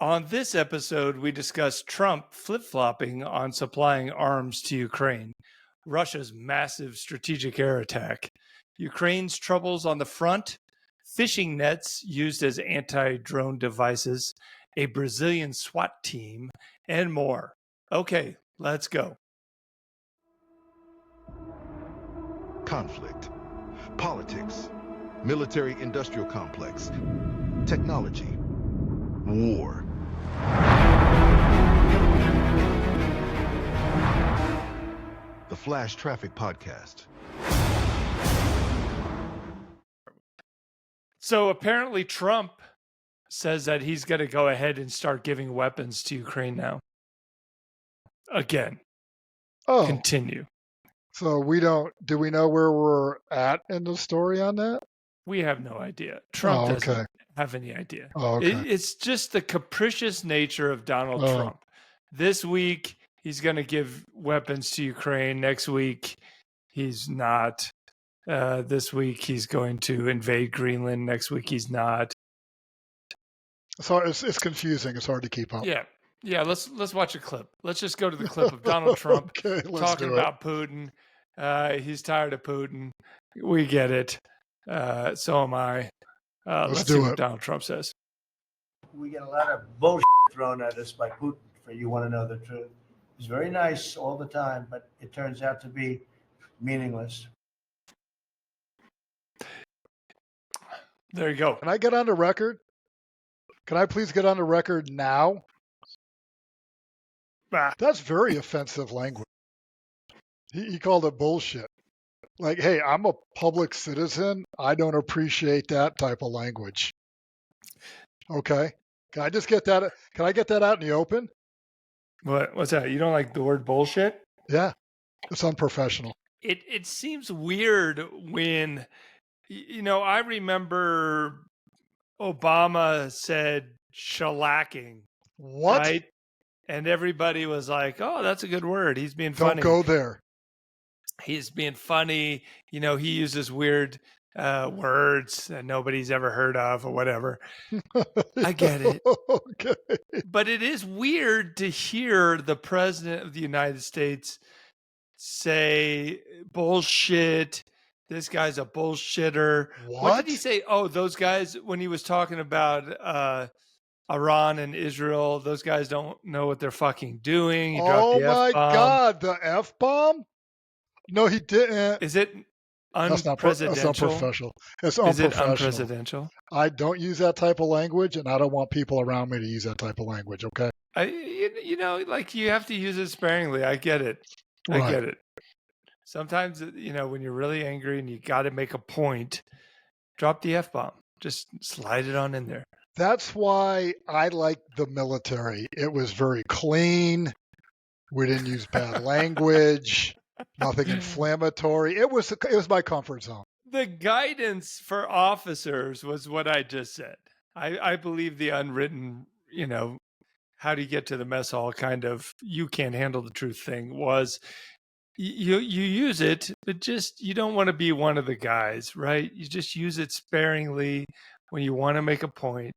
On this episode, we discuss Trump flip-flopping on supplying arms to Ukraine, Russia's massive strategic air attack, Ukraine's troubles on the front, fishing nets used as anti-drone devices, a Brazilian SWAT team, and more. Okay, let's go. Conflict, politics, military-industrial complex, technology, war. The Flash Traffic Podcast. So apparently Trump says that he's going to go ahead and start giving weapons to Ukraine now. Again. Oh, Continue. so do we know where we're at in the story on that? We have no idea. Trump doesn't have any idea. Oh, okay. It's just the capricious nature of Donald Trump. This week, he's going to give weapons to Ukraine. Next week, he's not. This week, he's going to invade Greenland. Next week, he's not. So it's confusing. It's hard to keep up. Yeah. Let's watch a clip. Let's just go to the clip of Donald Trump talking about Putin. He's tired of Putin. We get it. So am I. Let's see what Donald Trump says. We get a lot of bullshit thrown at us by Putin, for you want to know the truth. He's very nice all the time, but it turns out to be meaningless. There you go. Can I get on the record? Can I please get on the record now? That's very offensive language. He called it bullshit. Like, hey, I'm a public citizen. I don't appreciate that type of language. Okay. Can I just get that? Can I get that out in the open? What's that? You don't like the word bullshit? Yeah. It's unprofessional. It seems weird when, I remember Obama said shellacking. What? Right? And everybody was like, oh, that's a good word. He's being funny. Don't go there. He's being funny. He uses weird words that nobody's ever heard of or whatever. I get it. Okay. But it is weird to hear the president of the United States say bullshit. This guy's a bullshitter. What did he say? Oh, those guys, when he was talking about Iran and Israel, those guys don't know what they're fucking doing. He dropped the F-bomb. Oh, my God. The F-bomb? No, he didn't. Is it unpresidential? That's not professional. It's unprofessional. Is it unpresidential? I don't use that type of language, and I don't want people around me to use that type of language, okay? You have to use it sparingly. I get it. Right. I get it. Sometimes, when you're really angry and you got to make a point, drop the F-bomb. Just slide it on in there. That's why I like the military. It was very clean. We didn't use bad language. Nothing inflammatory. It was my comfort zone. The guidance for officers was what I just said. I believe the unwritten, how do you get to the mess hall kind of you can't handle the truth thing was you use it, but just you don't want to be one of the guys, right? You just use it sparingly when you want to make a point.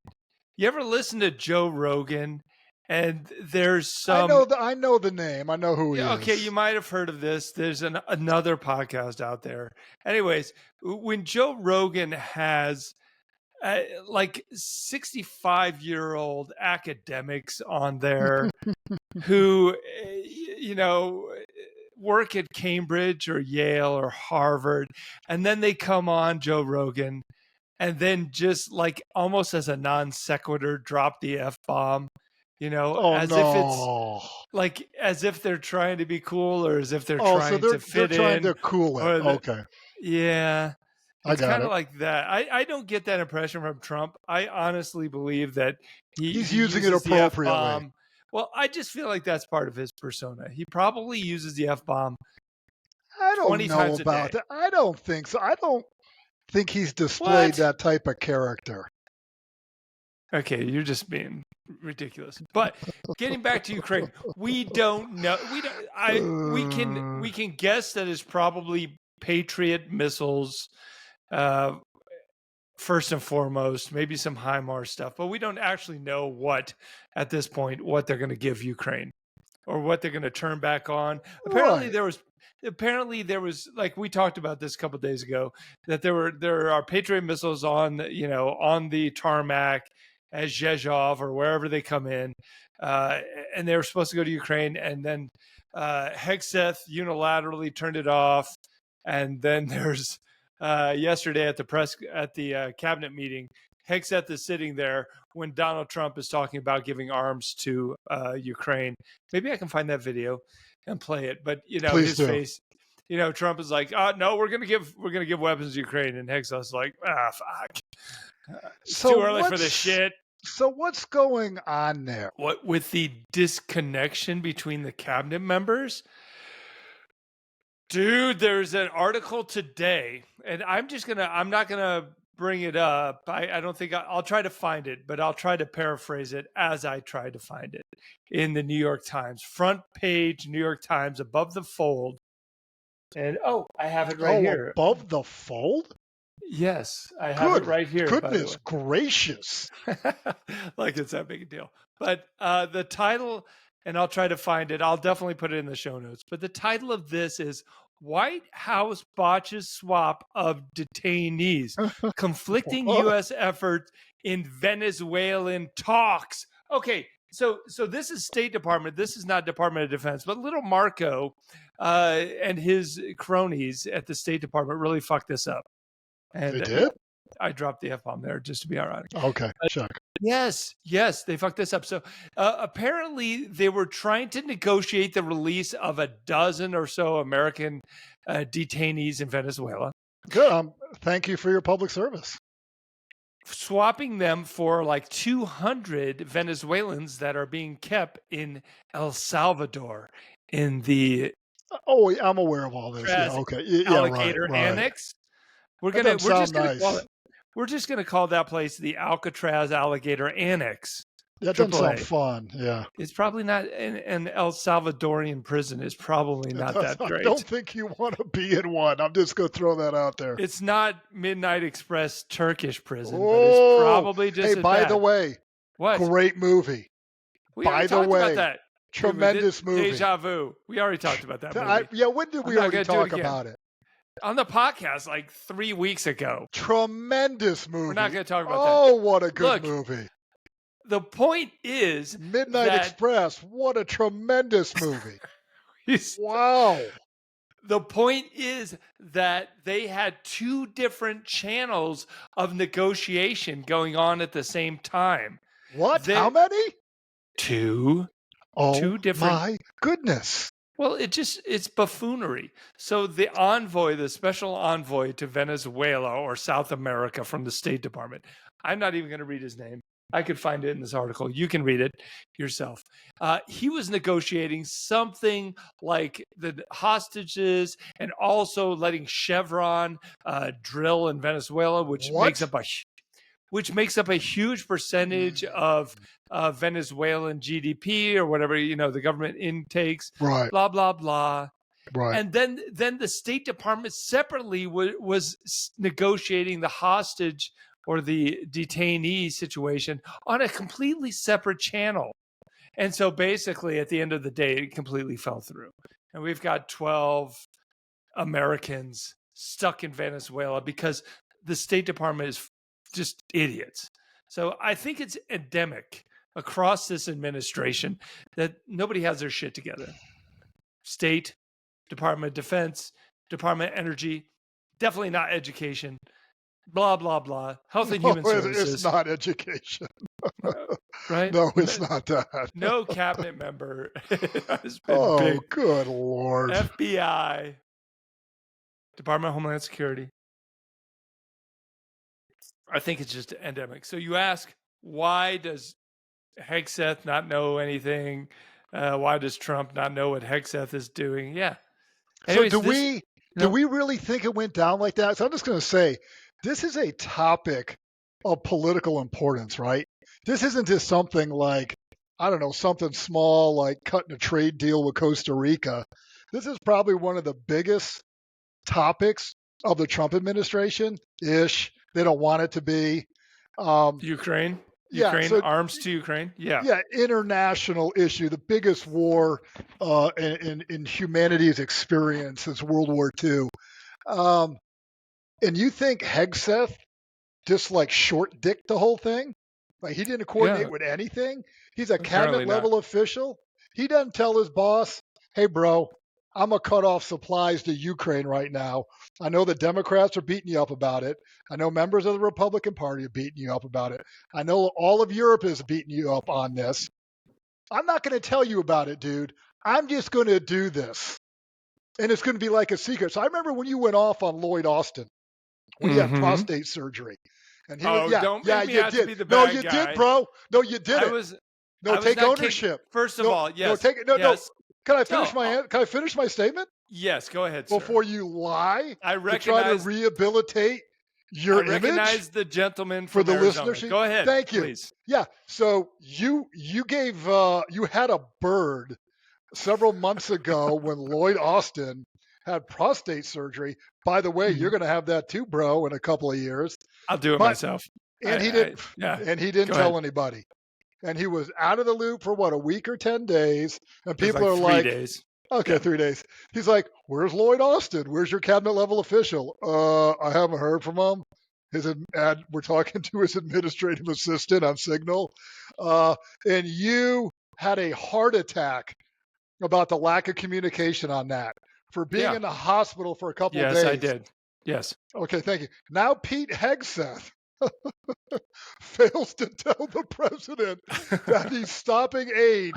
You ever listen to Joe Rogan? And there's some. I know the name. I know who he is. Okay, you might have heard of this. There's another podcast out there. Anyways, when Joe Rogan has 65-year-old academics on there who, work at Cambridge or Yale or Harvard, and then they come on Joe Rogan, and then just almost as a non sequitur, drop the F-bomb. If it's as if they're trying to be cool or as if they're trying to fit in. They're trying to cool it. Okay. Yeah. It's kind of it. like that. I don't get that impression from Trump. I honestly believe that he's using it appropriately. Well, I just feel like that's part of his persona. He probably uses the F-bomb. I don't know about that. I don't think so. I don't think he's displayed that type of character. Okay, you're just being ridiculous. But getting back to Ukraine, we don't know. We can guess that it's probably Patriot missiles, first and foremost, maybe some HIMARS stuff, but we don't actually know at this point, what they're going to give Ukraine or what they're going to turn back on. Apparently there was, like we talked about this a couple of days ago, that there are Patriot missiles on the tarmac at Zhezhov or wherever they come in, and they were supposed to go to Ukraine, and then Hegseth unilaterally turned it off, and then there's yesterday at the cabinet meeting, Hegseth is sitting there when Donald Trump is talking about giving arms to Ukraine. Maybe I can find that video and play it. But Please his do. face, Trump is like, no, we're gonna give weapons to Ukraine, and Hegseth's like, fuck, it's too early for this shit. So what's going on there? What with the disconnection between the cabinet members? Dude, there's an article today, and I'm not gonna bring it up. I don't think I'll try to find it, but I'll try to paraphrase it as I try to find it in the New York Times, front page New York Times, above the fold. And I have it right here. Above the fold? Yes, I have it right here. Goodness gracious. Like it's that big a deal. But the title, and I'll try to find it, I'll definitely put it in the show notes. But the title of this is White House Botches Swap of Detainees, Conflicting U.S. Efforts in Venezuelan Talks. Okay, so this is State Department. This is not Department of Defense. But little Marco and his cronies at the State Department really fucked this up. And they did? I dropped the F-bomb there just to be ironic. Okay, check. Yes, they fucked this up. So apparently they were trying to negotiate the release of a dozen or so American detainees in Venezuela. Good. Thank you for your public service. Swapping them for like 200 Venezuelans that are being kept in El Salvador in the... Oh, I'm aware of all this. Yeah, okay. Alligator Annex. We're just gonna call that place the Alcatraz Alligator Annex. That doesn't sound fun. Yeah, it's probably not an El Salvadorian prison. Is probably not that great. I don't think you want to be in one. I'm just gonna throw that out there. It's not Midnight Express Turkish prison, but it's probably just. Hey, by the way, what great movie? By the way, about that. Tremendous movie. Deja vu. We already talked about that movie. When did we already talk about it? On the podcast like 3 weeks ago. Tremendous movie. We're not going to talk about that. Oh, what a good movie. The point is Midnight Express. What a tremendous movie. Wow. The point is that they had two different channels of negotiation going on at the same time. What? How many? Two. Oh, two different. My goodness. Well, it's buffoonery. So the special envoy to Venezuela or South America from the State Department, I'm not even going to read his name. I could find it in this article. You can read it yourself. He was negotiating something like the hostages and also letting Chevron drill in Venezuela, which makes up a huge percentage of Venezuelan GDP or whatever, the government intakes, right. Blah, blah, blah. Right. And then the State Department separately was negotiating the hostage or the detainee situation on a completely separate channel. And so basically at the end of the day, it completely fell through. And we've got 12 Americans stuck in Venezuela because the State Department is just idiots. So I think it's endemic across this administration that nobody has their shit together. State, Department of Defense, Department of Energy, definitely not education, blah, blah, blah. Health and Human Services. It's not education. Right? No, it's not that. No cabinet member has been big. Good Lord. FBI, Department of Homeland Security. I think it's just endemic. So you ask, why does Hegseth not know anything? Why does Trump not know what Hegseth is doing? Yeah. Anyways, so do we really think it went down like that? So I'm just going to say, this is a topic of political importance, right? This isn't just something like, I don't know, something small like cutting a trade deal with Costa Rica. This is probably one of the biggest topics of the Trump administration-ish. They don't want it to be. Ukraine Yeah, so arms to Ukraine. Yeah. yeah, international issue, the biggest war in humanity's experience since World War II. And you think Hegseth just like short dicked the whole thing? Like he didn't coordinate with anything? He's a Apparently cabinet level official. He doesn't tell his boss, hey, bro, I'm going to cut off supplies to Ukraine right now. I know the Democrats are beating you up about it. I know members of the Republican Party are beating you up about it. I know all of Europe is beating you up on this. I'm not going to tell you about it, dude. I'm just going to do this. And it's going to be like a secret. So I remember when you went off on Lloyd Austin when he had prostate surgery. And he was, don't make me you have did. to be the No, bad you guy. did, bro. No, you did I it. was No, take not ownership. First of all, yes. No, take it. No, yes. no. Can I finish my statement? Yes, go ahead, sir. Before you lie I to try to recognize rehabilitate your I recognize image the gentleman for from the Arizona. listenership. Go ahead. Thank you. Please. Yeah. So you gave you had a bird several months ago when Lloyd Austin had prostate surgery. By the way, you're going to have that too, bro, in a couple of years. I'll do it myself. And he didn't. And he didn't tell anybody. And he was out of the loop for what, a week or 10 days. And people are like, 3 days. Okay, 3 days. He's like, "Where's Lloyd Austin? Where's your cabinet level official?" I haven't heard from him. We're talking to his administrative assistant on Signal, and you had a heart attack about the lack of communication on that for being in the hospital for a couple of days. Yes, I did. Yes. Okay, thank you. Now Pete Hegseth fails to tell the president that he's stopping aid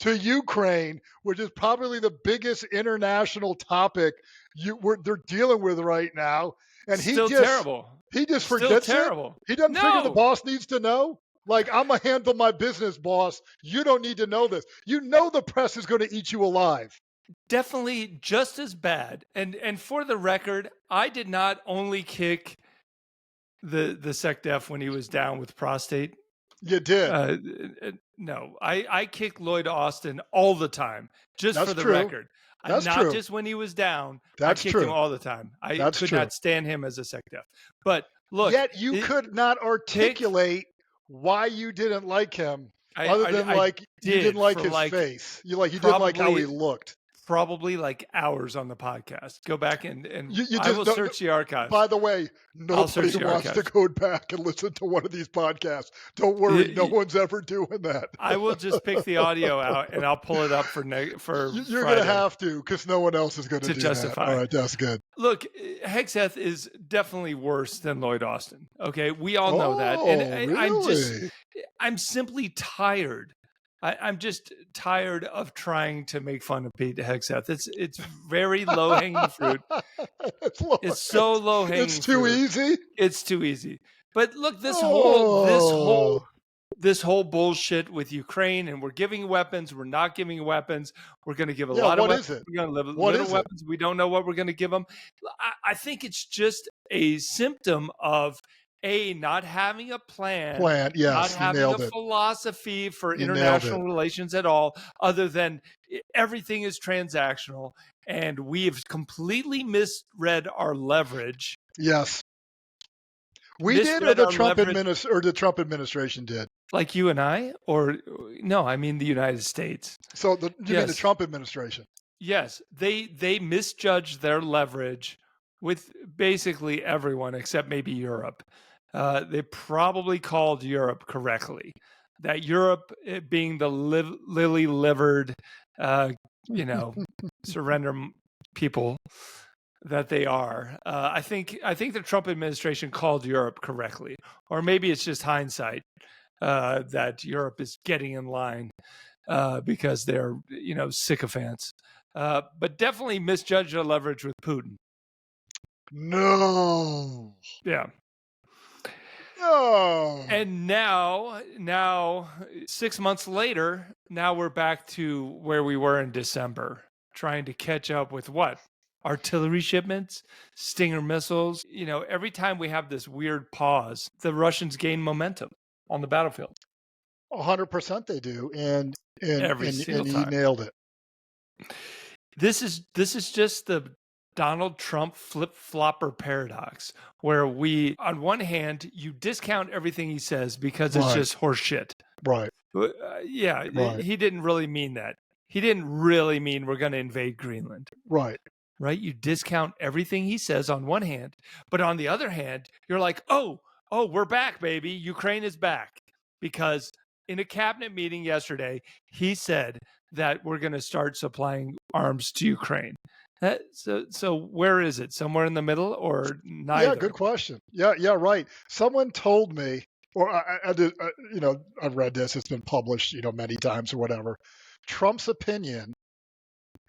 to Ukraine, which is probably the biggest international topic they're dealing with right now. And Still terrible. He just Still forgets terrible. He doesn't figure the boss needs to know. Like, I'm going to handle my business, boss. You don't need to know this. You know the press is going to eat you alive. Definitely just as bad. And for the record, I did not only kick the SecDef when he was down with prostate. You did. No, I kick Lloyd Austin all the time, just for the record. That's not true. Just when he was down. That's I kicked true. him all the time. I That's could true. not stand him as a SecDef. But look, yet you could not articulate why you didn't like him, other than you didn't like his face. You didn't like how he looked. Probably like hours on the podcast. Go back and I will search the archives. By the way, nobody wants to go back and listen to one of these podcasts. Don't worry, no one's ever doing that. I will just pick the audio out and I'll pull it up for You're going to have to, because no one else is going to do justify. That. All right, that's good. Look, Hegseth is definitely worse than Lloyd Austin. Okay, we all know that, and really? I'm simply tired. I'm just tired of trying to make fun of Pete Hegseth. It's very low hanging fruit. It's so low hanging. It's too easy. It's too easy. But look, this whole bullshit with Ukraine, and we're giving weapons, we're not giving weapons. We're going to give a lot of weapons. We're going to give little weapons. We don't know what we're going to give them. I think it's just a symptom of not having a plan, yes, not having a philosophy for international relations at all, other than everything is transactional, and we have completely misread our leverage. Yes, we did, or the Trump administration did. Like you and I, or no? I mean the United States. So you mean the Trump administration? Yes, they misjudged their leverage with basically everyone except maybe Europe. They probably called Europe correctly. That Europe, being the lily-livered, surrender people that they are, I think the Trump administration called Europe correctly, or maybe it's just hindsight that Europe is getting in line because they're sycophants, but definitely misjudged their leverage with Putin. No. Yeah. Oh. And now 6 months later, now we're back to where we were in December, trying to catch up with what? Artillery shipments, Stinger missiles. Every time we have this weird pause, the Russians gain momentum on the battlefield. 100% they do, and Every single he time. nailed it. This is just the Donald Trump flip-flopper paradox, where on one hand, you discount everything he says because it's Right. just horse shit. Right. Yeah, Right. he didn't really mean that. He didn't really mean we're going to invade Greenland. Right. Right? You discount everything he says on one hand, but on the other hand, you're like, oh, we're back, baby. Ukraine is back. Because in a cabinet meeting yesterday, he said that we're going to start supplying arms to Ukraine. So where is it? Somewhere in the middle or neither? Yeah, good question. Yeah, right. Someone told me, or I did, I've read this. It's been published, many times or whatever. Trump's opinion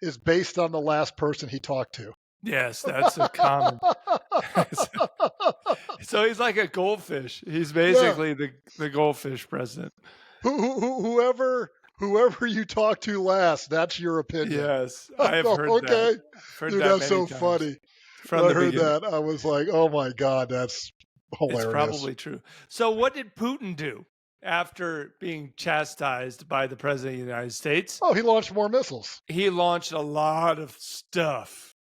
is based on the last person he talked to. Yes, that's a common. So he's like a goldfish. He's basically the goldfish president. Whoever you talk to last, that's your opinion. Yes, I have heard that. Okay, dude, that's so times. funny. From I heard that, I was like, oh my God, that's hilarious. It's probably true. So what did Putin do after being chastised by the president of the United States? Oh, he launched more missiles. He launched a lot of stuff.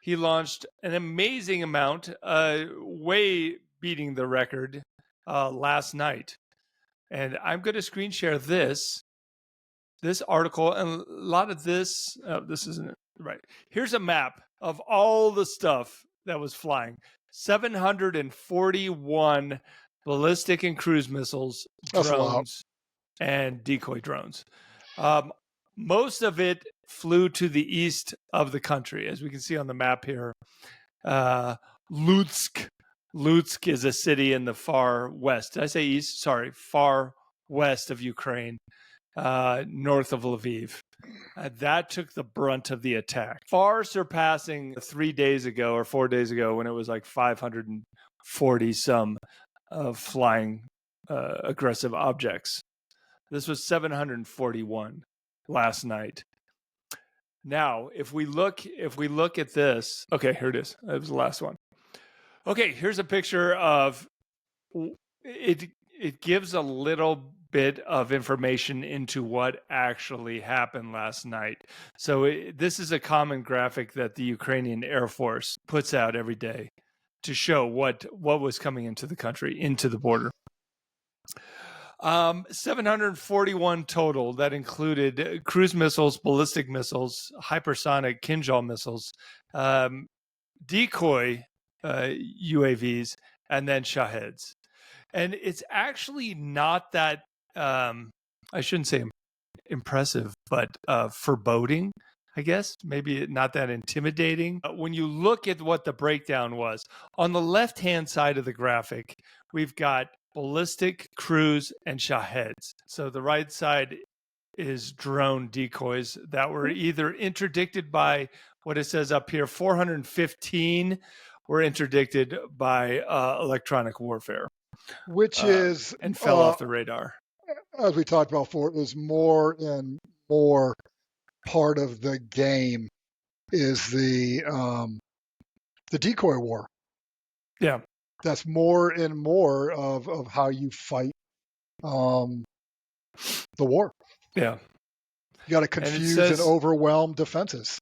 He launched an amazing amount, way beating the record last night. And I'm going to screen share this article, and a lot of this. This isn't right. Here's a map of all the stuff that was flying. 741 ballistic and cruise missiles, drones, and decoy drones. Most of it flew to the east of the country, as we can see on the map here. Lutsk is a city in the far west. Did I say east? Sorry, far west of Ukraine, north of Lviv. That took the brunt of the attack, far surpassing 3 days ago or 4 days ago when it was like 540 some flying aggressive objects. This was 741 last night. Now, if we look at this, okay, here it is. That was the last one. Okay, here's a picture of it. It gives a little bit of information into what actually happened last night. So this is a common graphic that the Ukrainian Air Force puts out every day to show what was coming into the country, into the border. 741 total. That included cruise missiles, ballistic missiles, hypersonic Kinjal missiles, decoy UAVs, and then Shaheds. And it's actually not that, I shouldn't say impressive, but foreboding, I guess. Maybe not that intimidating. When you look at what the breakdown was, on the left-hand side of the graphic, we've got ballistic, cruise, and Shaheds. So the right side is drone decoys that were either interdicted by what it says up here, 415 were interdicted by electronic warfare. Which is... and fell off the radar. As we talked about before, is more and more part of the game is the decoy war. Yeah. That's more and more of how you fight the war. Yeah. You got to confuse and overwhelm defenses.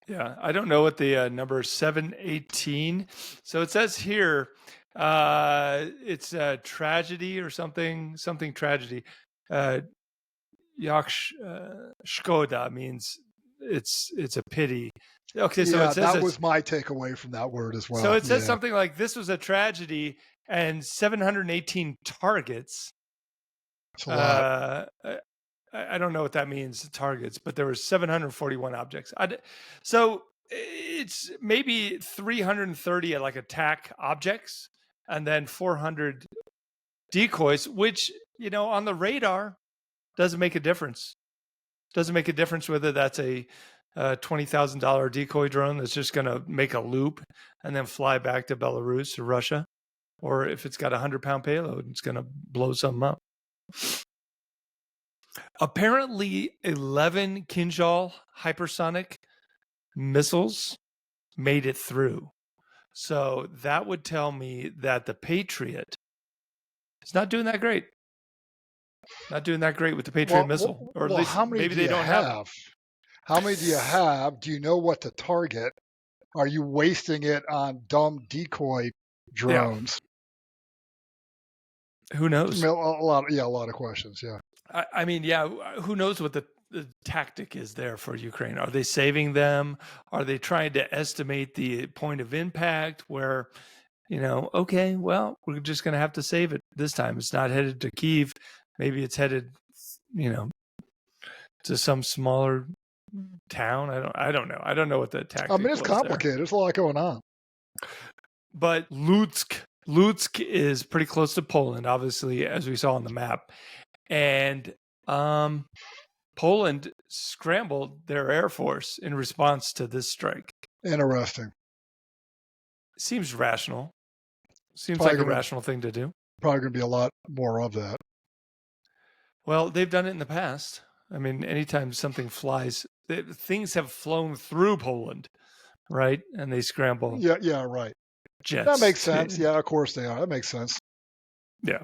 Yeah. I don't know what the number 718. So it says here, it's a tragedy or something tragedy. Shkoda means it's a pity. Okay, so yeah, it says that was my takeaway from that word as well. So it says something like this was a tragedy and 718 targets. I don't know what that means, targets, but there were 741 objects. So it's maybe 330 like attack objects and then 400 decoys, which, on the radar doesn't make a difference. Doesn't make a difference whether that's a $20,000 decoy drone that's just going to make a loop and then fly back to Belarus or Russia, or if it's got a 100-pound payload, it's going to blow something up. Apparently, 11 Kinjal hypersonic missiles made it through. So that would tell me that the Patriot is not doing that great. Not doing that great with the Patriot missile. Or at least how many maybe do they you don't have. How many do you have? Do you know what to target? Are you wasting it on dumb decoy drones? Who knows? A lot of questions. Yeah. I mean, yeah, who knows what the tactic is there for Ukraine? Are they saving them? Are they trying to estimate the point of impact where, okay, well, we're just going to have to save it this time. It's not headed to Kyiv. Maybe it's headed, to some smaller town. I don't know. I don't know what the tactic I mean, it's was complicated. there. There's a lot going on. But Lutsk is pretty close to Poland, obviously, as we saw on the map. And Poland scrambled their air force in response to this strike. Interesting. Seems rational. Seems Probably like a gonna- rational thing to do. Probably going to be a lot more of that. Well, they've done it in the past. I mean, anytime something flies, things have flown through Poland, right? And they scramble Yeah, right. jets. That makes sense. Yeah, of course they are. That makes sense. Yeah.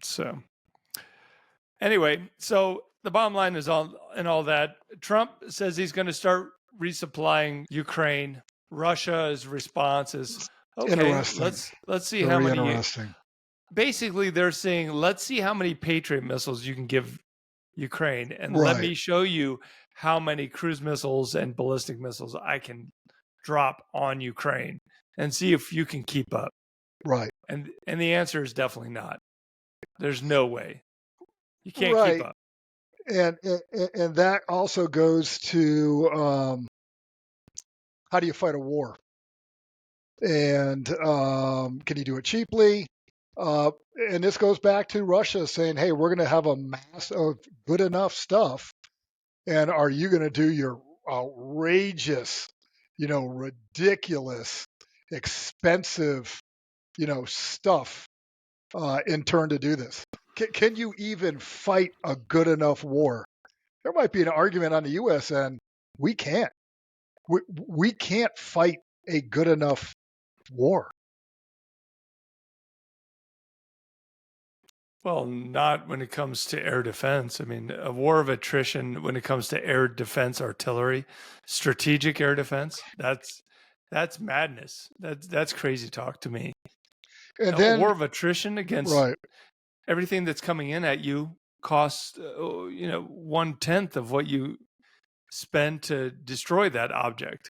So anyway, so the bottom line is all that. Trump says he's going to start resupplying Ukraine. Russia's response is, okay, Interesting. let's see Very how many. interesting. Basically, they're saying, let's see how many Patriot missiles you can give Ukraine, and let me show you how many cruise missiles and ballistic missiles I can drop on Ukraine, and see if you can keep up. Right. And the answer is definitely not. There's no way. You can't keep up. And that also goes to how do you fight a war? And can you do it cheaply? And this goes back to Russia saying, hey, we're going to have a mass of good enough stuff. And are you going to do your outrageous, ridiculous, expensive, stuff in turn to do this? Can you even fight a good enough war? There might be an argument on the U.S. end. We can't. We can't fight a good enough war. Well, not when it comes to air defense. I mean, a war of attrition when it comes to air defense, artillery, strategic air defense. That's madness. That's crazy talk to me. And then a war of attrition against everything that's coming in at you costs 1/10 of what you spend to destroy that object.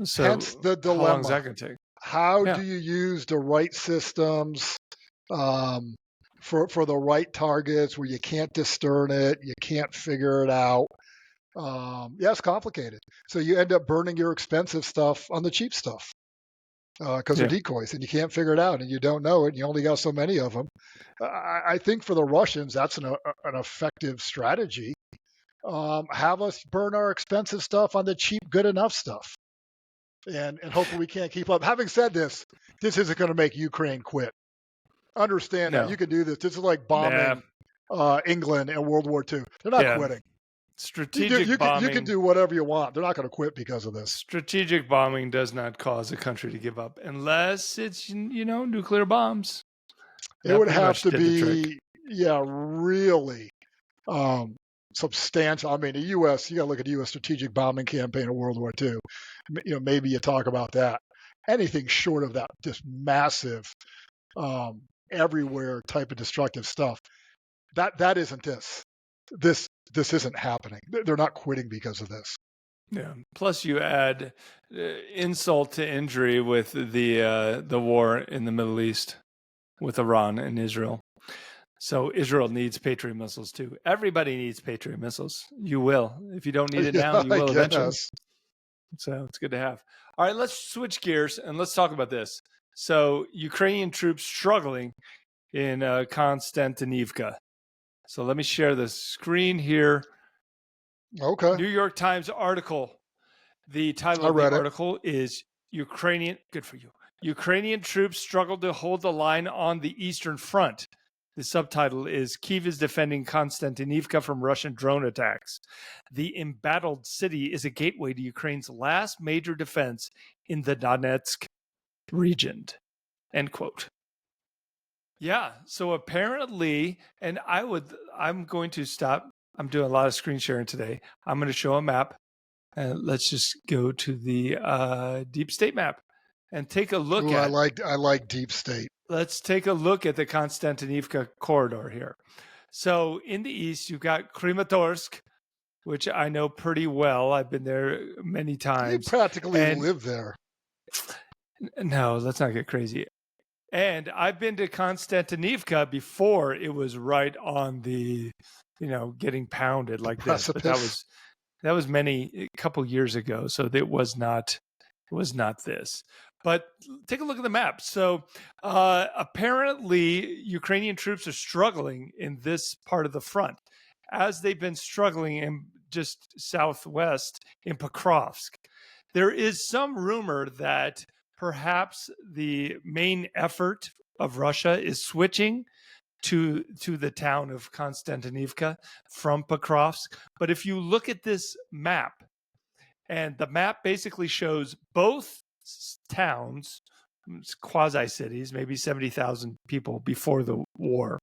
So hence the dilemma. How long is that going to take? How do you use the right systems for the right targets where you can't discern it, you can't figure it out? It's complicated. So you end up burning your expensive stuff on the cheap stuff because they're decoys and you can't figure it out and you don't know it and you only got so many of them. I think for the Russians, that's an effective strategy. Have us burn our expensive stuff on the cheap, good enough stuff. And hopefully we can't keep up. Having said this isn't going to make Ukraine quit. Understand that. You can do this. This is like bombing England in World War II. They're not quitting. Strategic bombing. You can do whatever you want. They're not going to quit because of this. Strategic bombing does not cause a country to give up unless it's, nuclear bombs. It would have to be, really substantial. I mean, the U.S., you got to look at the U.S. strategic bombing campaign in World War II. Maybe you talk about that. Anything short of that, just massive, everywhere type of destructive stuff. That isn't this. This isn't happening. They're not quitting because of this. Yeah. Plus, you add insult to injury with the war in the Middle East with Iran and Israel. So Israel needs Patriot missiles too. Everybody needs Patriot missiles. You will. If you don't need it now, you will eventually. So it's good to have. All right, let's switch gears and let's talk about this. So Ukrainian troops struggling in Konstantinivka. So let me share the screen here. Okay. New York Times article. The title of the article is Ukrainian. Good for you. Ukrainian troops struggle to hold the line on the Eastern Front. The subtitle is Kyiv is defending Konstantinivka from Russian drone attacks. The embattled city is a gateway to Ukraine's last major defense in the Donetsk region. End quote. Yeah, so apparently, and I'm going to stop. I'm doing a lot of screen sharing today. I'm going to show a map Let's just go to the deep state map and take a look Ooh, at. I like deep state. Let's take a look at the Konstantinivka corridor here. So in the east, you've got Kramatorsk, which I know pretty well. I've been there many You times. practically And- live there. No, let's not get crazy. And I've been to Konstantinivka before it was right on the, getting pounded like this. But Precipice. that was a couple years ago. So it was not this. But take a look at the map. So apparently Ukrainian troops are struggling in this part of the front, as they've been struggling in just southwest in Pokrovsk. There is some rumor that perhaps the main effort of Russia is switching to the town of Konstantinivka from Pokrovsk. But if you look at this map, and the map basically shows both towns, quasi-cities, maybe 70,000 people before the war.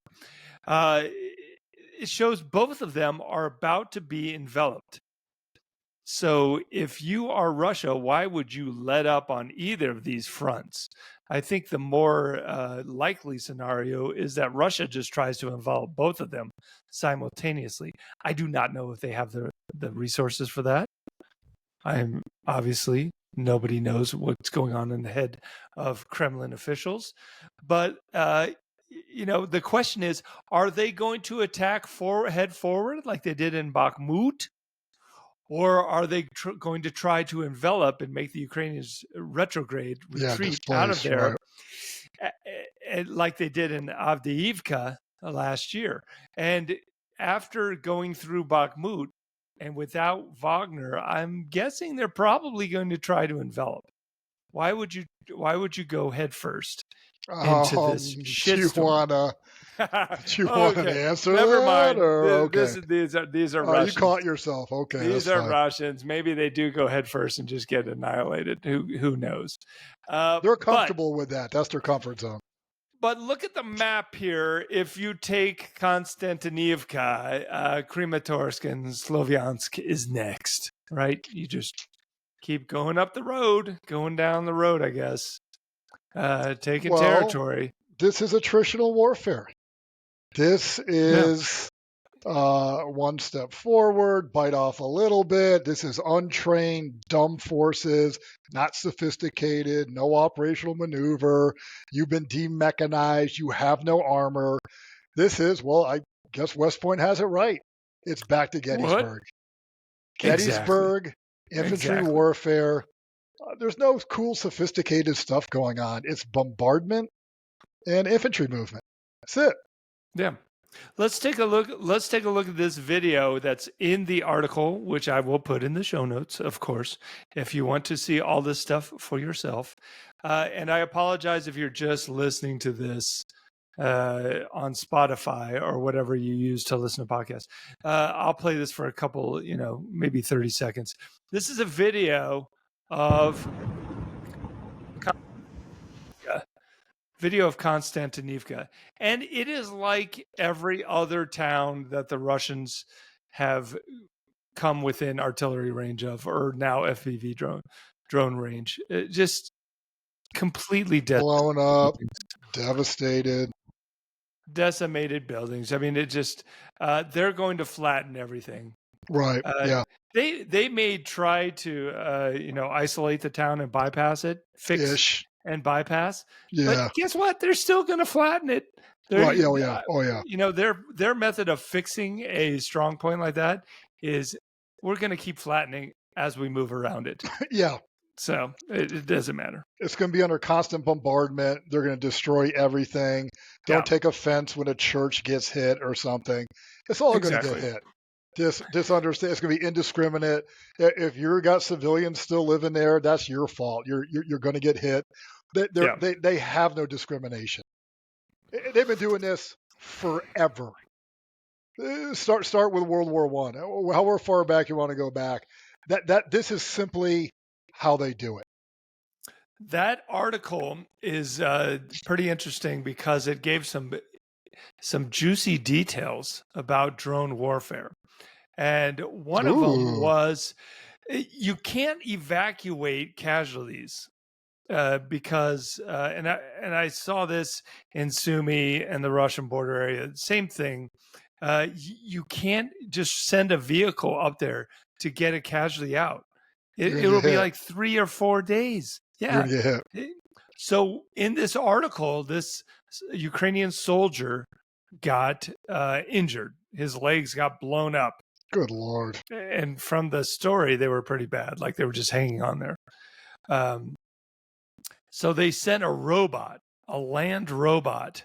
It shows both of them are about to be enveloped. So if you are Russia, why would you let up on either of these fronts? I think the more likely scenario is that Russia just tries to envelop both of them simultaneously. I do not know if they have the resources for that. I'm obviously nobody knows what's going on in the head of Kremlin officials, but the question is: are they going to attack head forward like they did in Bakhmut, or are they going to try to envelop and make the Ukrainians retreat out of there, like they did in Avdiivka last year? And after going through Bakhmut, and without Wagner, I'm guessing they're probably going to try to envelop. Why would you go head first into this shitstorm? Do you want an answer? Never mind. Okay. These are Russians. You caught yourself. Okay. These are Russians. Maybe they do go head first and just get annihilated. Who knows? They're comfortable with that. That's their comfort zone. But look at the map here. If you take Konstantinivka, Kramatorsk and Slovyansk is next, right? You just keep going up the road, going down the road, I guess, taking territory. This is attritional warfare. This is one step forward, bite off a little bit. This is untrained, dumb forces, not sophisticated, no operational maneuver. You've been demechanized. You have no armor. This is, I guess West Point has it right. It's back to Gettysburg. What? Gettysburg, infantry warfare. There's no cool, sophisticated stuff going on. It's bombardment and infantry movement. That's it. Yeah. Let's take a look at this video that's in the article, which I will put in the show notes, of course, if you want to see all this stuff for yourself. And I apologize if you're just listening to this on Spotify or whatever you use to listen to podcasts. I'll play this for a couple, maybe 30 seconds. This is a video of Konstantinivka. And it is like every other town that the Russians have come within artillery range of, or now FPV drone range. It just completely blown up, devastated, decimated buildings. I mean, it just they're going to flatten everything. Right. Yeah. They may try to isolate the town and bypass it, fix and bypass. Yeah. But guess what? They're still going to flatten it. Right. Oh yeah. Their method of fixing a strong point like that is we're going to keep flattening as we move around it. Yeah. So it doesn't matter. It's going to be under constant bombardment. They're going to destroy everything. Don't take offense when a church gets hit or something. It's all going to get hit. Just understand. It's going to be indiscriminate. If you've got civilians still living there, that's your fault. You're going to get hit. They have no discrimination. They've been doing this forever. Start with World War I. However far back you want to go back. This is simply how they do it. That article is pretty interesting because it gave some juicy details about drone warfare. And one of them was You can't evacuate casualties because, and I saw this in Sumy and the Russian border area. Same thing. You can't just send a vehicle up there to get a casualty out. You're gonna It'll get be hit. like 3 or 4 days. You're Yeah. gonna get hit. So in this article, this Ukrainian soldier got injured. His legs got blown up. Good Lord. And from the story, they were pretty bad. Like they were just hanging on there. So they sent a robot, a land robot,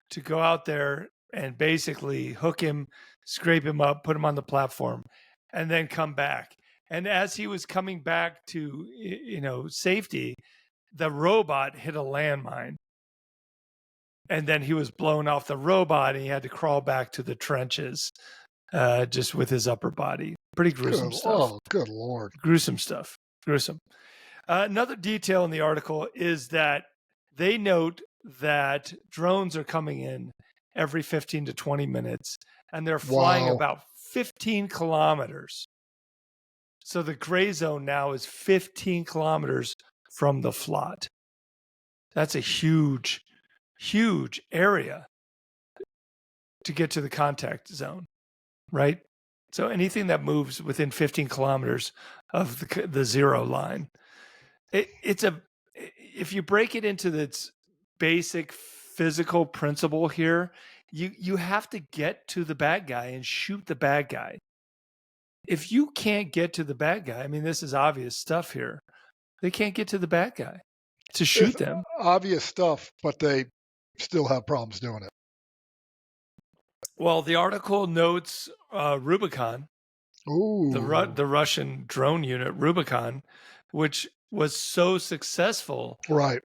to go out there and basically hook him, scrape him up, put him on the platform, and then come back. And as he was coming back to, safety, the robot hit a landmine. And then he was blown off the robot and he had to crawl back to the trenches just with his upper body. Pretty gruesome stuff. Oh, good Lord. Gruesome stuff. Gruesome. Another detail in the article is that they note that drones are coming in every 15 to 20 minutes and they're flying Wow. about 15 kilometers. So the gray zone now is 15 kilometers from the flot. That's a huge, huge area to get to the contact zone, right? So anything that moves within 15 kilometers of the zero line, if you break it into its basic physical principle here, you have to get to the bad guy and shoot the bad guy. If you can't get to the bad guy, I mean, this is obvious stuff here. They can't get to the bad guy to shoot It's them. obvious stuff, but they still have problems doing it. Well, the article notes Rubicon, Ooh. the Russian drone unit Rubicon, which was so successful, Right.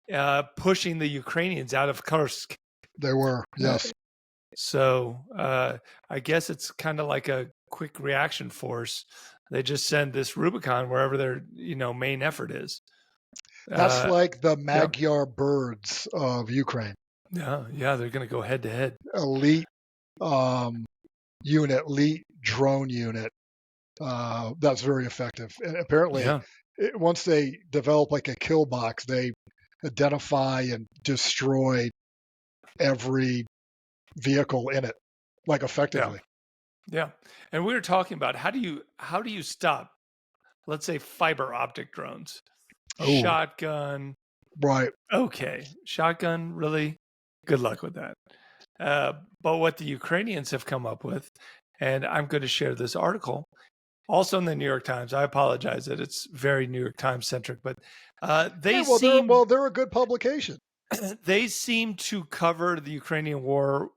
pushing the Ukrainians out of Kursk. They were, yes. So I guess it's kind of like a quick reaction force. They just send this Rubicon wherever their main effort is. That's like the Magyar birds of Ukraine. Yeah, they're going to go head to head. Elite unit, elite drone unit. That's very effective. And apparently, once they develop like a kill box, they identify and destroy every vehicle in it, like effectively. Yeah. And we were talking about how do you stop, let's say, fiber optic drones? Ooh. Shotgun. Right. Okay. Shotgun, really? Good luck with that. But what the Ukrainians have come up with, and I'm going to share this article, also in the New York Times. I apologize that it's very New York Times centric, but they're a good publication. They seem to cover the Ukrainian war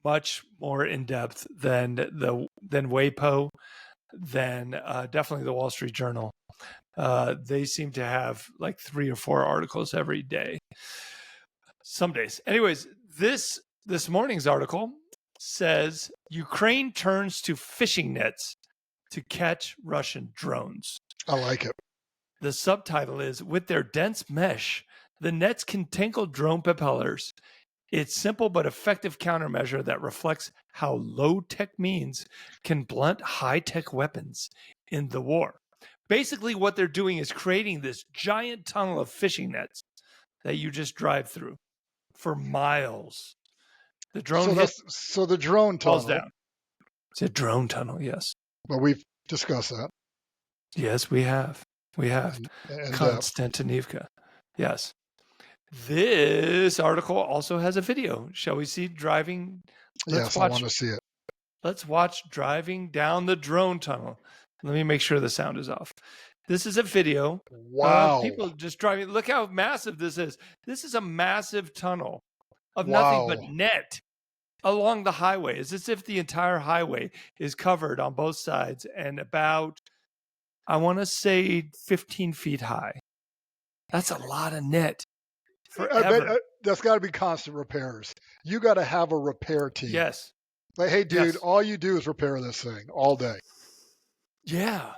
much more in depth than WAPO, than definitely the Wall Street Journal. They seem to have like 3 or 4 articles every day. Some days. Anyways, this morning's article says Ukraine turns to fishing nets to catch Russian drones. I like it. The subtitle is, with their dense mesh, the nets can tangle drone propellers. It's simple but effective countermeasure that reflects how low-tech means can blunt high-tech weapons in the war. Basically, what they're doing is creating this giant tunnel of fishing nets that you just drive through for miles. The drone so the drone tunnel falls down. It's a drone tunnel, yes. But we've discussed that. Yes, we have. And Konstantinivka. Yes. This article also has a video. Shall we see driving? Yes, I want to see it. Let's watch driving down the drone tunnel. Let me make sure the sound is off. This is a video. Wow. People just driving. Look how massive this is. This is a massive tunnel of nothing but net along the highway. It's as if the entire highway is covered on both sides and about, I want to say, 15 feet high. That's a lot of net. I bet that's got to be constant repairs. You got to have a repair team. Yes. Like, hey, dude, all you do is repair this thing all day. Yeah.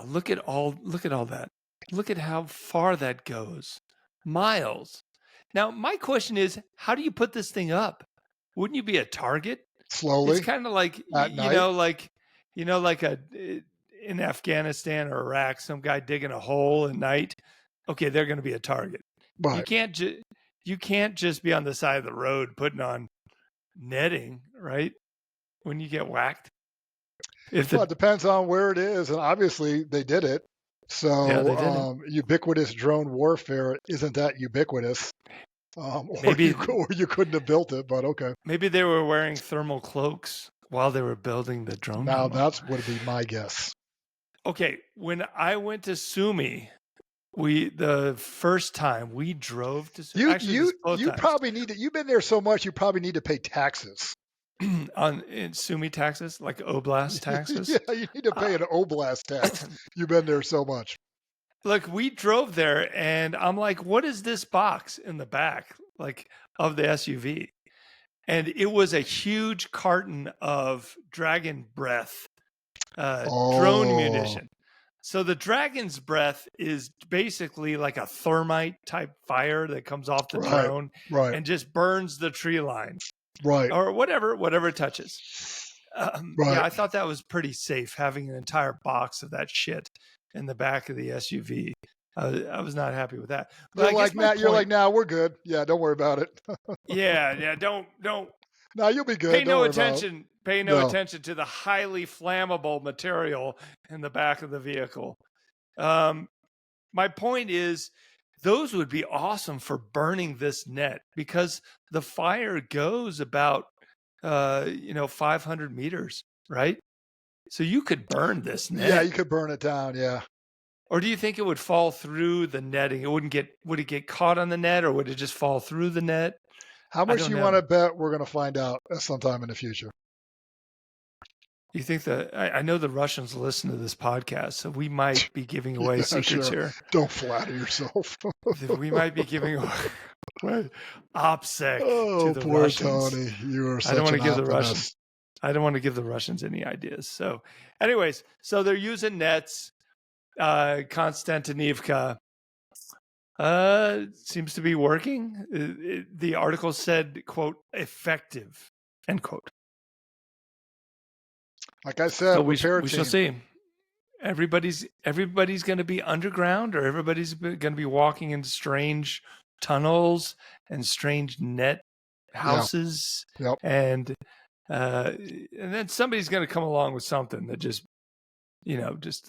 Look at all that. Look at how far that goes. Miles. Now, my question is, how do you put this thing up? Wouldn't you be a target? Slowly. It's kind of like, at night. like in Afghanistan or Iraq, some guy digging a hole at night, okay, they're going to be a target. Right. You can't just be on the side of the road putting on netting, right? When you get whacked. Well, it depends on where it is, and obviously they did it. So Yeah, they did it. ubiquitous drone warfare isn't that ubiquitous? Or Maybe you couldn't have built it, but okay. maybe they were wearing thermal cloaks while they were building the drone. Now demo. that's would be my guess. Okay, when I went to Sumi, the first time we drove to Sumi. You probably need to. You've been there so much, you probably need to pay taxes. in Sumi taxes, like oblast taxes. Yeah, you need to pay an oblast tax. You've been there so much. Look, we drove there, and I'm like, "What is this box in the back, like of the SUV?" And it was a huge carton of Dragon Breath drone munition. So the Dragon's Breath is basically like a thermite type fire that comes off the drone and just burns the tree line. Right. Or whatever it touches. Yeah, I thought that was pretty safe, having an entire box of that shit in the back of the SUV. I was not happy with that. But you're like, nah, we're good. Yeah, don't worry about it. yeah, don't. No, you'll be good. Pay no attention. Pay no attention to the highly flammable material in the back of the vehicle. My point is, those would be awesome for burning this net, because the fire goes about 500 meters, right? So you could burn this net. Yeah, you could burn it down. Yeah. Or do you think it would fall through the netting? Would it get caught on the net, or would it just fall through the net? How much do you want to bet we're going to find out sometime in the future? You think that I know the Russians listen to this podcast, so we might be giving away secrets here. Don't flatter yourself. We might be giving away OPSEC to the poor Russians. Tony, you are such I don't want an to give the optimist. Russians. I don't want to give the Russians any ideas. So, anyways, they're using nets. Konstantinivka seems to be working. The article said, quote, effective, end quote. Like I said, so we shall see. Everybody's going to be underground, or everybody's going to be walking into strange tunnels and strange net houses. Yep. And then somebody's going to come along with something that just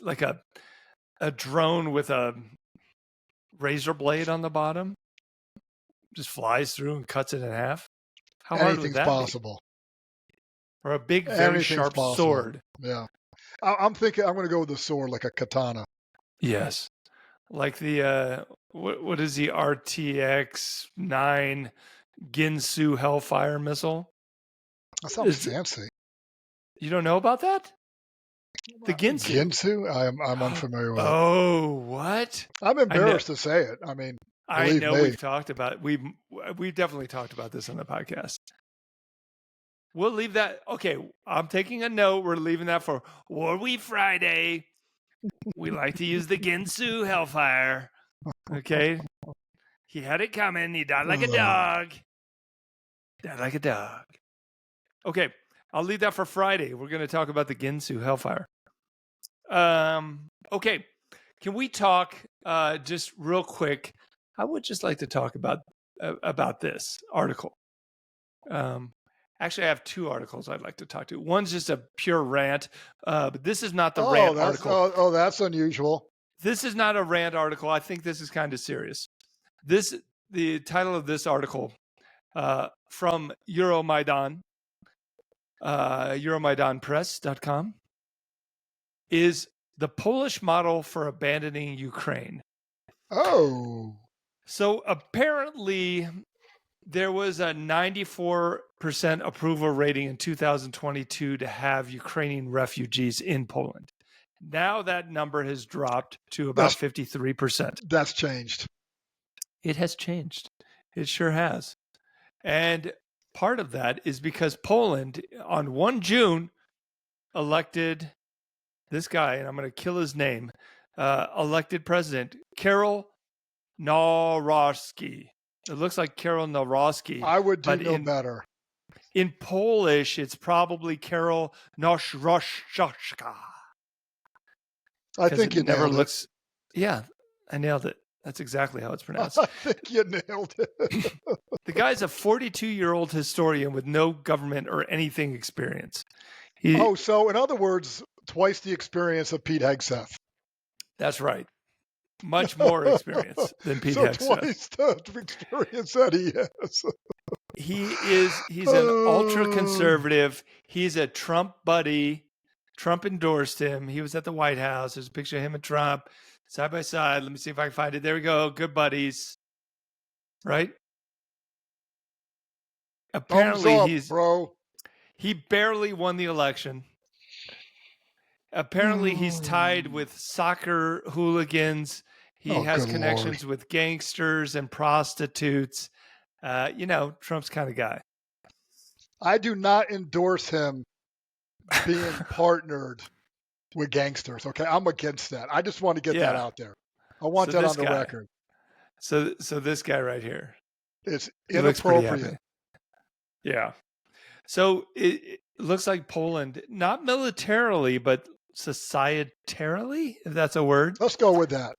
like a drone with a razor blade on the bottom, just flies through and cuts it in half. How hard would that possible? Be? Or a big, very sharp sword. Yeah. I'm thinking I'm going to go with a sword, like a katana. Yes. Like the, what is the RTX-9 Ginsu Hellfire missile? That sounds fancy. You don't know about that? The Ginsu. Ginsu? I'm unfamiliar with it. Oh, what? I'm embarrassed to say it. I mean, I know we've talked about it. We've definitely talked about this on the podcast. We'll leave that. Okay, I'm taking a note. We're leaving that for War Week Friday. We like to use the Ginsu Hellfire. Okay. He had it coming. He died like a dog. Died like a dog. Okay, I'll leave that for Friday. We're going to talk about the Ginsu Hellfire. Okay, can we talk just real quick? I would just like to talk about this article. Actually, I have two articles I'd like to talk to. One's just a pure rant, but this is not the rant article. Oh, that's unusual. This is not a rant article. I think this is kind of serious. The title of this article from Euromaidan, EuromaidanPress.com, is the Polish model for abandoning Ukraine. Oh. So apparently there was a 94% approval rating in 2022 to have Ukrainian refugees in Poland. Now that number has dropped to about 53%. That's changed. It has changed. It sure has. And part of that is because Poland, on 1 June, elected this guy, and I'm going to kill his name, elected president, Karol Nawrocki. It looks like Karol Nawrocki. I would do no better. In Polish, it's probably Karol Nawrocki. I think you never nailed it. looks. Yeah, I nailed it. That's exactly how it's pronounced. I think you nailed it. The guy's a 42-year-old historian with no government or anything experience. So in other words, twice the experience of Pete Hegseth. That's right. Much more experience than Pete Hegseth. Twice the experience that he has. He's an ultra conservative. He's a Trump buddy. Trump endorsed him. He was at the White House. There's a picture of him and Trump side by side. Let me see if I can find it. There we go. Good buddies. Right? Apparently bro. He barely won the election. Apparently he's tied with soccer hooligans. He has connections with gangsters and prostitutes. Trump's kind of guy. I do not endorse him being partnered with gangsters. Okay, I'm against that. I just want to get that out there. I want that on the record. So this guy right here. It's inappropriate. Yeah. So it looks like Poland, not militarily, but societarily, if that's a word. Let's go with that.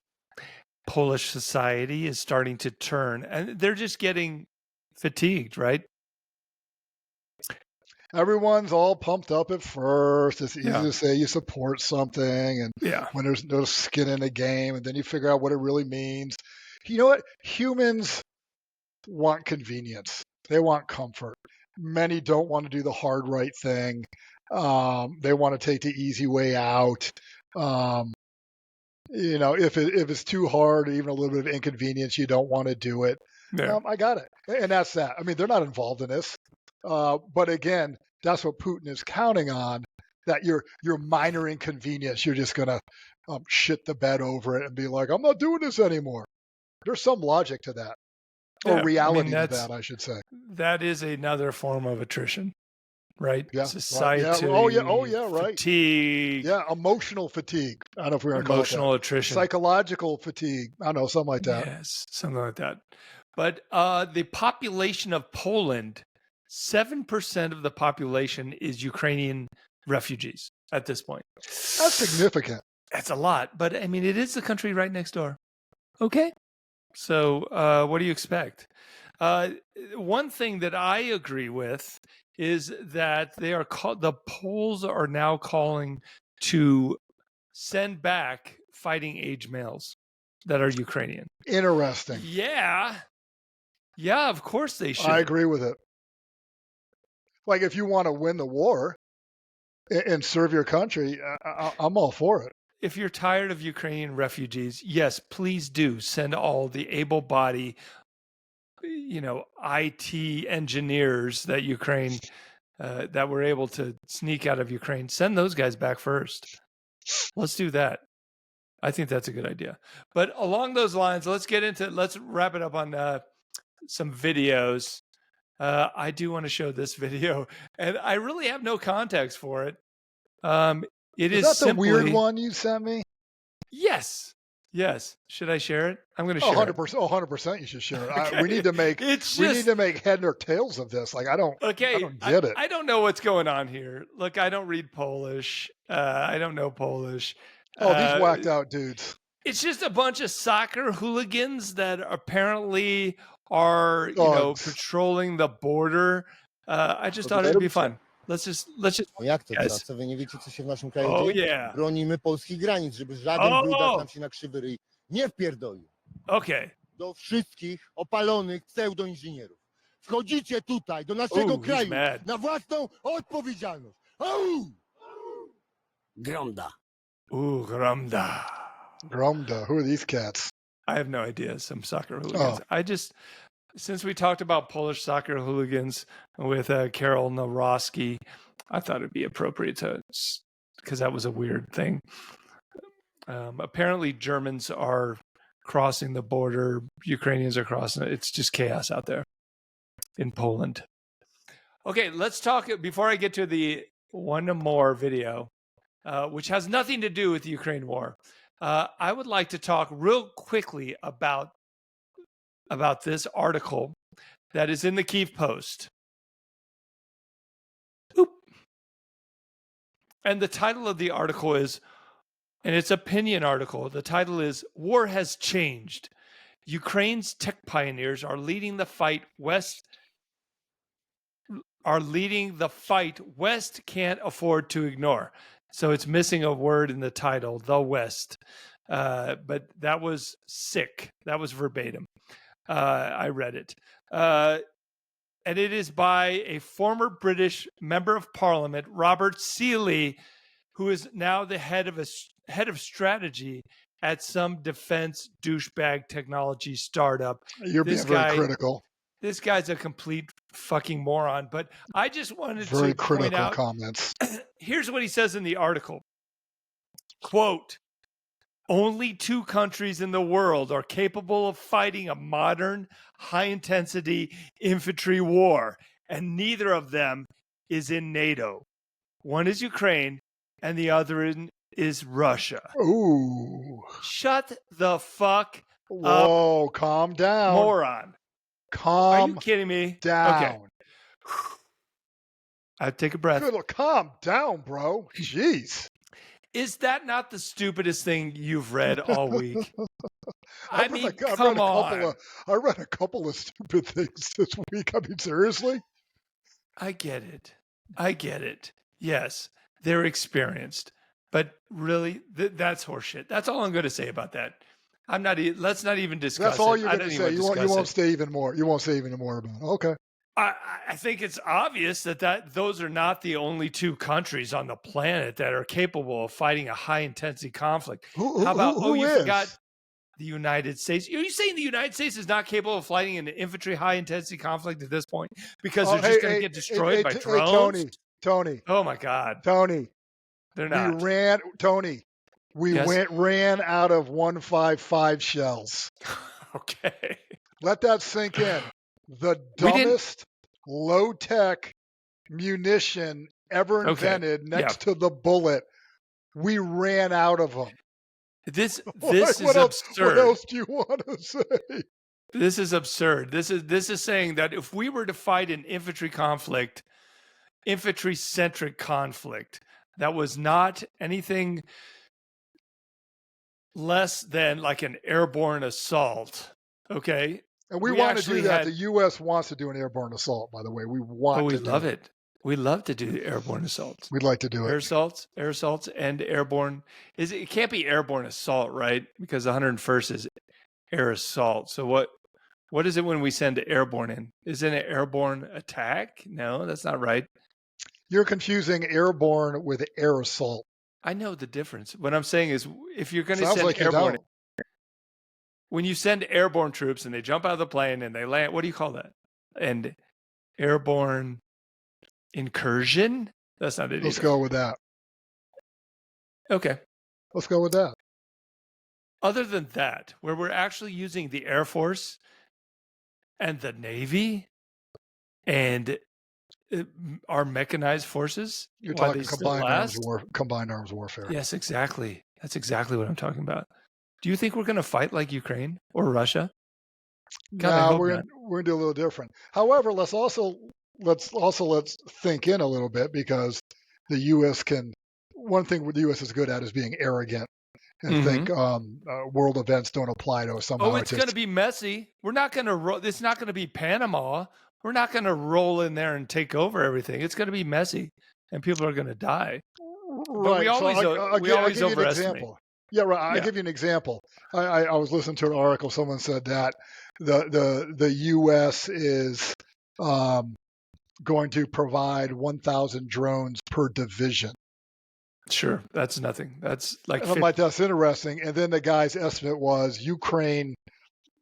Polish society is starting to turn, and they're just getting fatigued, right? Everyone's all pumped up at first. It's easy to say you support something, and when there's no skin in the game, and then you figure out what it really means. You know what? Humans want convenience. They want comfort. Many don't want to do the hard right thing. They want to take the easy way out. If it's too hard, or even a little bit of inconvenience, you don't want to do it. Yeah. I got it. And that's that. I mean, they're not involved in this. But again, that's what Putin is counting on, that your minor inconvenience, you're just going to shit the bed over it and be like, I'm not doing this anymore. There's some logic to that. Or reality to that, I should say. That is another form of attrition, right? Yeah. Society. Yeah. Oh, yeah, right. Fatigue. Yeah, emotional fatigue. I don't know if we're going to call it emotional attrition. Psychological fatigue. I don't know, something like that. Yes, something like that. But the population of Poland, 7% of the population is Ukrainian refugees at this point. That's significant. That's a lot. But, I mean, it is the country right next door. Okay. So what do you expect? One thing that I agree with is that the Poles are now calling to send back fighting age males that are Ukrainian. Interesting. Yeah. Yeah, of course they should. I agree with it. Like, if you want to win the war and serve your country, I'm all for it. If you're tired of Ukrainian refugees, yes, please do send all the able-bodied, IT engineers that Ukraine, that were able to sneak out of Ukraine. Send those guys back first. Let's do that. I think that's a good idea. But along those lines, let's wrap it up on some videos. I do want to show this video, and I really have no context for it. Is that simply the weird one you sent me? Yes. Should I share it? I'm going to share 100%, it. 100% you should share it. Okay. We need to make head or tails of this. Like, I don't get it. I don't know what's going on here. Look, I don't read Polish. I don't know Polish. Oh, these whacked out dudes. It's just a bunch of soccer hooligans that apparently are, patrolling the border. I just thought it'd be fun. Let's just. Jak to teraz? Co wy nie wiecie, co się w naszym kraju dzieje? Bronimy polskich granic, żeby żaden biedak nam się na krzywy ryj nie wpierdolił. Okay. Do wszystkich opalonych pseudoinżynierów. Wchodzicie tutaj, do naszego kraju, na własną odpowiedzialność. Gromda. Gromda. Gromda. Who are these cats? I have no idea. Some soccer hooligans. Since we talked about Polish soccer hooligans with Karol Nawrocki, I thought it'd be appropriate because that was a weird thing. Apparently Germans are crossing the border. Ukrainians are crossing it. It's just chaos out there in Poland. Okay, let's talk, before I get to the one more video, which has nothing to do with the Ukraine war. I would like to talk real quickly about this article that is in the Kyiv Post. And the title of the article is And it's an opinion article. The title is War Has Changed. Ukraine's tech pioneers are leading the fight West can't afford to ignore. So it's missing a word in the title, the West. But that was sick. That was verbatim. I read it. And it is by a former British member of parliament, Robert Seeley, who is now the head of strategy at some defense douchebag technology startup. You're being very critical. This guy's a complete fucking moron. But I just wanted very to point out comments. Here's what he says in the article. Quote, only 2 countries in the world are capable of fighting a modern, high-intensity infantry war, and neither of them is in NATO. One is Ukraine, and the other is Russia. Ooh. Shut the fuck up. Whoa, calm down. Moron. Are you kidding me? Down. Okay. I take a breath. Good, calm down, bro. Jeez. Is that not the stupidest thing you've read all week? I mean, come on. I read a couple of stupid things this week. I mean, seriously? I get it. Yes, they're experienced. But really, that's horseshit. That's all I'm going to say about that. Let's not even discuss it. That's all you're going to say. You won't say even more. You won't say even more about it. Okay. I think it's obvious that those are not the only 2 countries on the planet that are capable of fighting a high-intensity conflict. How about, you forgot the United States? Are you saying the United States is not capable of fighting an infantry high-intensity conflict at this point because they're just going to get destroyed by drones? Tony. Oh, my God. Tony. They're not. We ran out of 155 shells. Okay. Let that sink in. The dumbest low-tech munition ever invented next to the bullet. We ran out of them. This is absurd. What else do you want to say? This is absurd. This is saying that if we were to fight an infantry-centric conflict that was not anything less than like an airborne assault, okay? And we want to do that. The U.S. wants to do an airborne assault, by the way. We love it. We love to do airborne assaults. We'd like to do air assaults, and airborne. It can't be airborne assault, right? Because the 101st is air assault. So what is it when we send airborne in? Is it an airborne attack? No, that's not right. You're confusing airborne with air assault. I know the difference. What I'm saying is, if you're going to send airborne, when you send airborne troops and they jump out of the plane and they land, what do you call that? And airborne incursion? That's not it. Let's go with that. Okay. Let's go with that. Other than that, where we're actually using the Air Force and the Navy and our mechanized forces. You're talking combined arms warfare. Yes, exactly. That's exactly what I'm talking about. Do you think we're going to fight like Ukraine or Russia? No, we're going to do a little different. However, let's think in a little bit, because the U.S. one thing the U.S. is good at is being arrogant and think world events don't apply to us somehow. Oh, it's going to be messy. We're not going to it's not going to be Panama. We're not going to roll in there and take over everything. It's going to be messy, and people are going to die. Right. But we always overestimate. Yeah, right. I'll give you an example. I was listening to an article. Someone said that the U.S. is going to provide 1,000 drones per division. Sure, that's nothing. That's like I'm like, that's interesting. And then the guy's estimate was Ukraine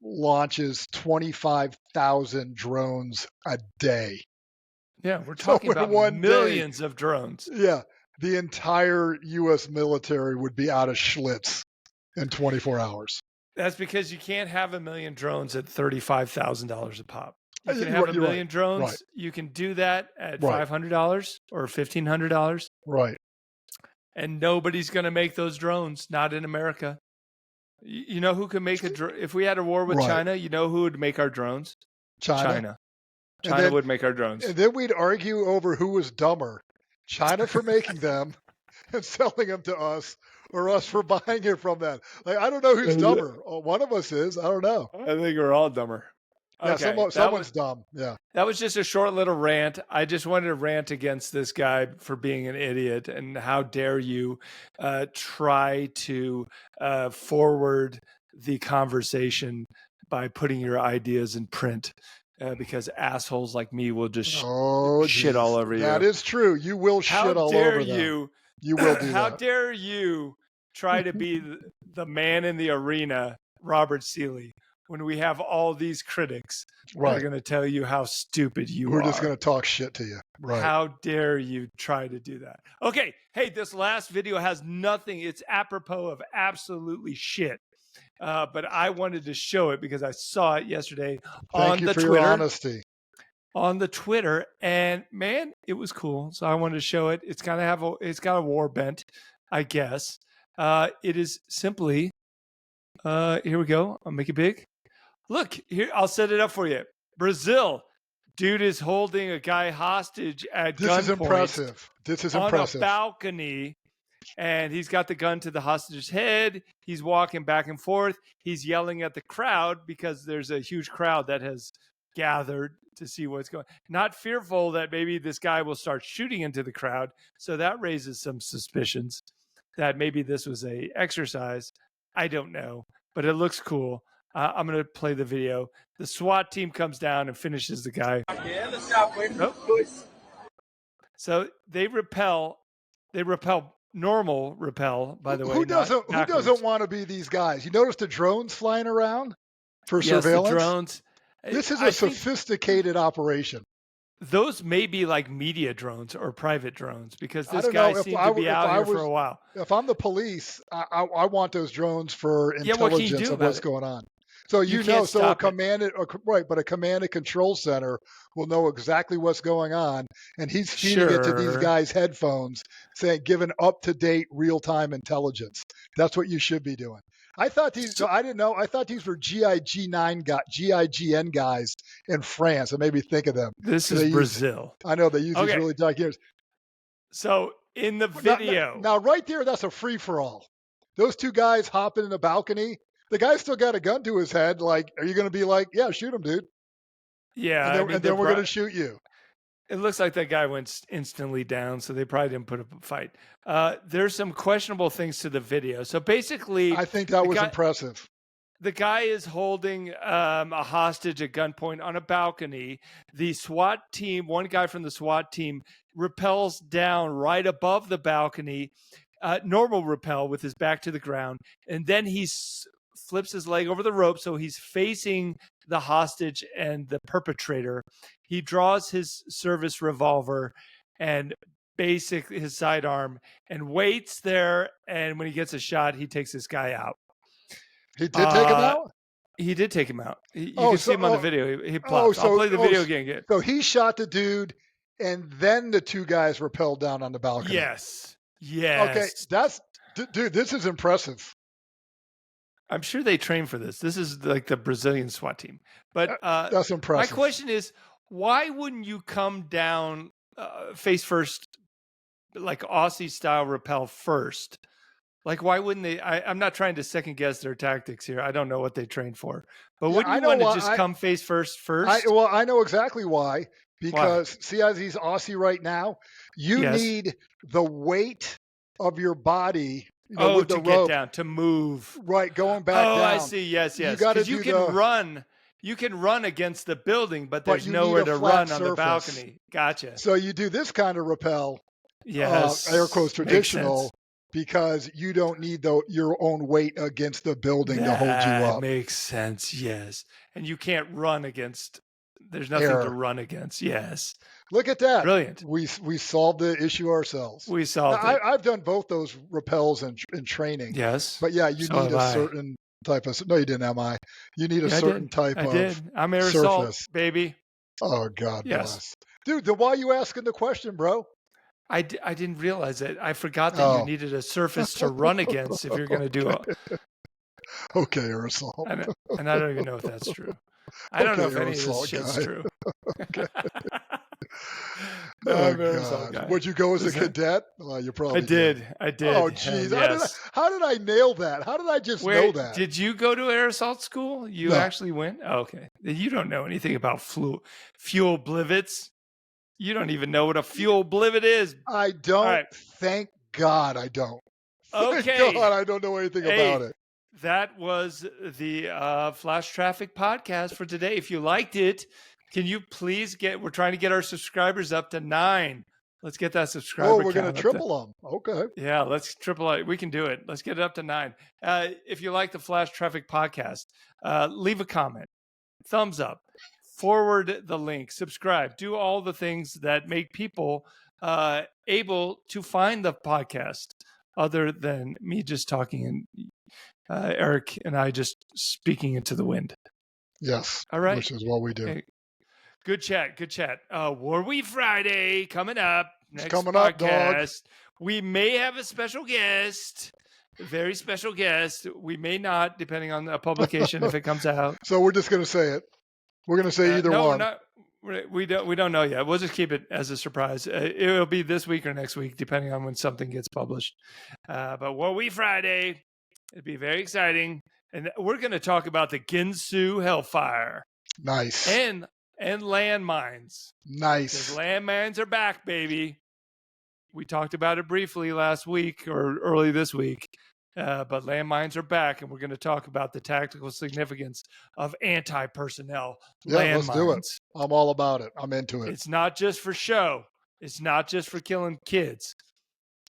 launches 25,000 drones a day. Yeah, we're talking about millions of drones. Yeah, the entire U.S. military would be out of Schlitz in 24 hours. That's because you can't have 1 million drones at $35,000 a pop. You can have 1 million drones. Right. You can do that at $500 or $1,500. Right. And nobody's going to make those drones, not in America. You know who can make if we had a war with China, you know who would make our drones? China would make our drones. And then we'd argue over who was dumber, China for making them and selling them to us, or us for buying it from them. Like, I don't know who's dumber. One of us is. I don't know. I think we're all dumber. Yeah, Okay, someone's dumb. Yeah. that was just a short little rant. I just wanted to rant against this guy for being an idiot, and how dare you try to forward the conversation by putting your ideas in print, because assholes like me will just shit all over you. That is true. You will shit all over them. You will do How that. dare you try to be the man in the arena, Robert Seeley, when we have all these critics that are going to tell you how stupid you are. We're just going to talk shit to you. Right. How dare you try to do that? Okay. Hey, this last video has nothing. It's apropos of absolutely shit. But I wanted to show it because I saw it yesterday on the Twitter. Your honesty. On the Twitter, and man, it was cool. So I wanted to show it. It's got a war bent, I guess. It is simply, here we go. I'll make it big. Look here, I'll set it up for you. Brazil, dude is holding a guy hostage at gunpoint. This is impressive. This is impressive. On a balcony, and he's got the gun to the hostage's head. He's walking back and forth. He's yelling at the crowd because there's a huge crowd that has gathered to see what's going on. Not fearful that maybe this guy will start shooting into the crowd. So that raises some suspicions that maybe this was a exercise. I don't know, but it looks cool. I'm going to play the video. The SWAT team comes down and finishes the guy. Oh. So they repel. Normal repel, by the way. Who doesn't want to be these guys? You notice the drones flying around for surveillance? The drones. This is a sophisticated operation. Those may be like media drones or private drones, because this guy seemed to be out here for a while. If I'm the police, I want those drones for intelligence of what's going on. So a command and control center will know exactly what's going on, and he's feeding it to these guys' headphones, saying, giving up-to-date real-time intelligence. That's what you should be doing. I thought these. I didn't know. I thought these were GIGN guys in France. It made me think of them. This is Brazil. I know they use these really dark ears. So in the video, now right there, that's a free for all. Those two guys hopping in the balcony. The guy's still got a gun to his head. Like, are you going to be like, yeah, shoot him, dude? Yeah, and then we're going to shoot you. It looks like that guy went instantly down, so they probably didn't put up a fight. There's some questionable things to the video. So basically, I think that was impressive. The guy is holding a hostage at gunpoint on a balcony. The SWAT team, one guy from the SWAT team, rappels down right above the balcony, normal rappel with his back to the ground, and then he flips his leg over the rope, so he's facing the hostage and the perpetrator. He draws his service revolver and basically his sidearm and waits there, and when he gets a shot, he takes this guy out. He did take him out? He did take him out. You can see him on the video. He plops. I'll play the video again. So he shot the dude, and then the two guys rappelled down on the balcony. Yes. Okay, dude, this is impressive. I'm sure they train for this. This is like the Brazilian SWAT team. But that's impressive. My question is, why wouldn't you come down face first, like Aussie style rappel first? Like, why wouldn't they? I'm not trying to second guess their tactics here. I don't know what they train for. But wouldn't you want to just come face first? I know exactly why. Because see, as he's Aussie right now, you need the weight of your body. With the rope, get down, to move. Right, going back down. Oh, I see. Yes. Because you can run. You can run against the building, but there's nowhere to run on the balcony. Gotcha. So you do this kind of rappel, yes, air quotes traditional, because you don't need your own weight against the building to hold you up. Makes sense, yes. And you can't run against, there's nothing to run against, yes. Look at that. Brilliant. We solved the issue ourselves. We solved it. I've done both those rappels in training. Yes. But yeah, you need a certain type of, no, you didn't, MI. You need a certain type of surface. I'm aerosol, baby. Oh, God bless. Dude, then why are you asking the question, bro? I didn't realize it. I forgot that you needed a surface to run against if you're going to do it. Okay, aerosol. And I don't even know if that's true. I don't know if any of this shit's true. Oh I'm an aerosol God! guy. Would you go as a Is that- cadet? Well, you probably I did. I did. Oh, Hell geez! yes. How did I nail that? How did I just know Wait, that? did you go to aerosol school? You No. actually went? Oh, okay. You don't know anything about fuel blivets. You don't even know what a fuel blivet is. I don't. right. Thank God, I don't. Thank Okay. God, I don't know anything about it. That was the Flash Traffic podcast for today. If you liked it, can you please we're trying to get our subscribers up to 9. Let's get that subscriber Oh, we're count going to triple them. Okay. Yeah, let's triple it. We can do it. Let's get it up to 9. If you like the Flash Traffic podcast, leave a comment, thumbs up, forward the link, subscribe, do all the things that make people able to find the podcast other than me just talking and Eric and I just speaking into the wind. Yes. All right. Which is what we do. Hey, good chat. Good chat. War Week Friday coming up. Next coming podcast. up, dog. We may have a special guest, a very special guest. We may not, depending on the publication if it comes out. So we're just going to say it. We're going to say either no, one. We don't know yet. We'll just keep it as a surprise. It'll be this week or next week, depending on when something gets published. But War Week Friday, it'd be very exciting, and we're going to talk about the Ginsu Hellfire. Nice. And landmines. Nice. Because landmines are back, baby. We talked about it briefly last week or early this week, but landmines are back, and we're going to talk about the tactical significance of anti-personnel landmines. Let's do it. I'm all about it. I'm into it. It's not just for show. It's not just for killing kids.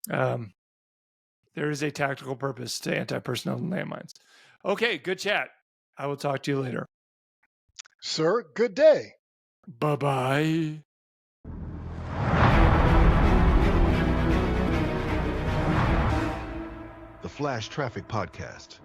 There is a tactical purpose to anti-personnel landmines. Okay, good chat. I will talk to you later. Sir, good day. Bye-bye. The Flash Traffic Podcast.